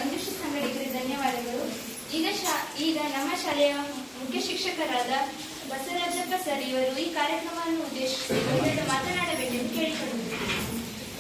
ಒಂದಿಷ್ಟು ಸಂಗಡಿಗರಿಗೆ ಧನ್ಯವಾದಗಳು. ಈಗ ನಮ್ಮ ಶಾಲೆಯ ಮುಖ್ಯ ಶಿಕ್ಷಕರಾದ ಬಸವರಾಜಪ್ಪ ಸರ್ ಇವರು ಈ ಕಾರ್ಯಕ್ರಮವನ್ನು ಉದ್ದೇಶಿಸಿ ಒಂದೆರಡು ಮಾತನಾಡಬೇಕೆಂದು ಕೇಳಿಕೊಳ್ಳುತ್ತೇವೆ.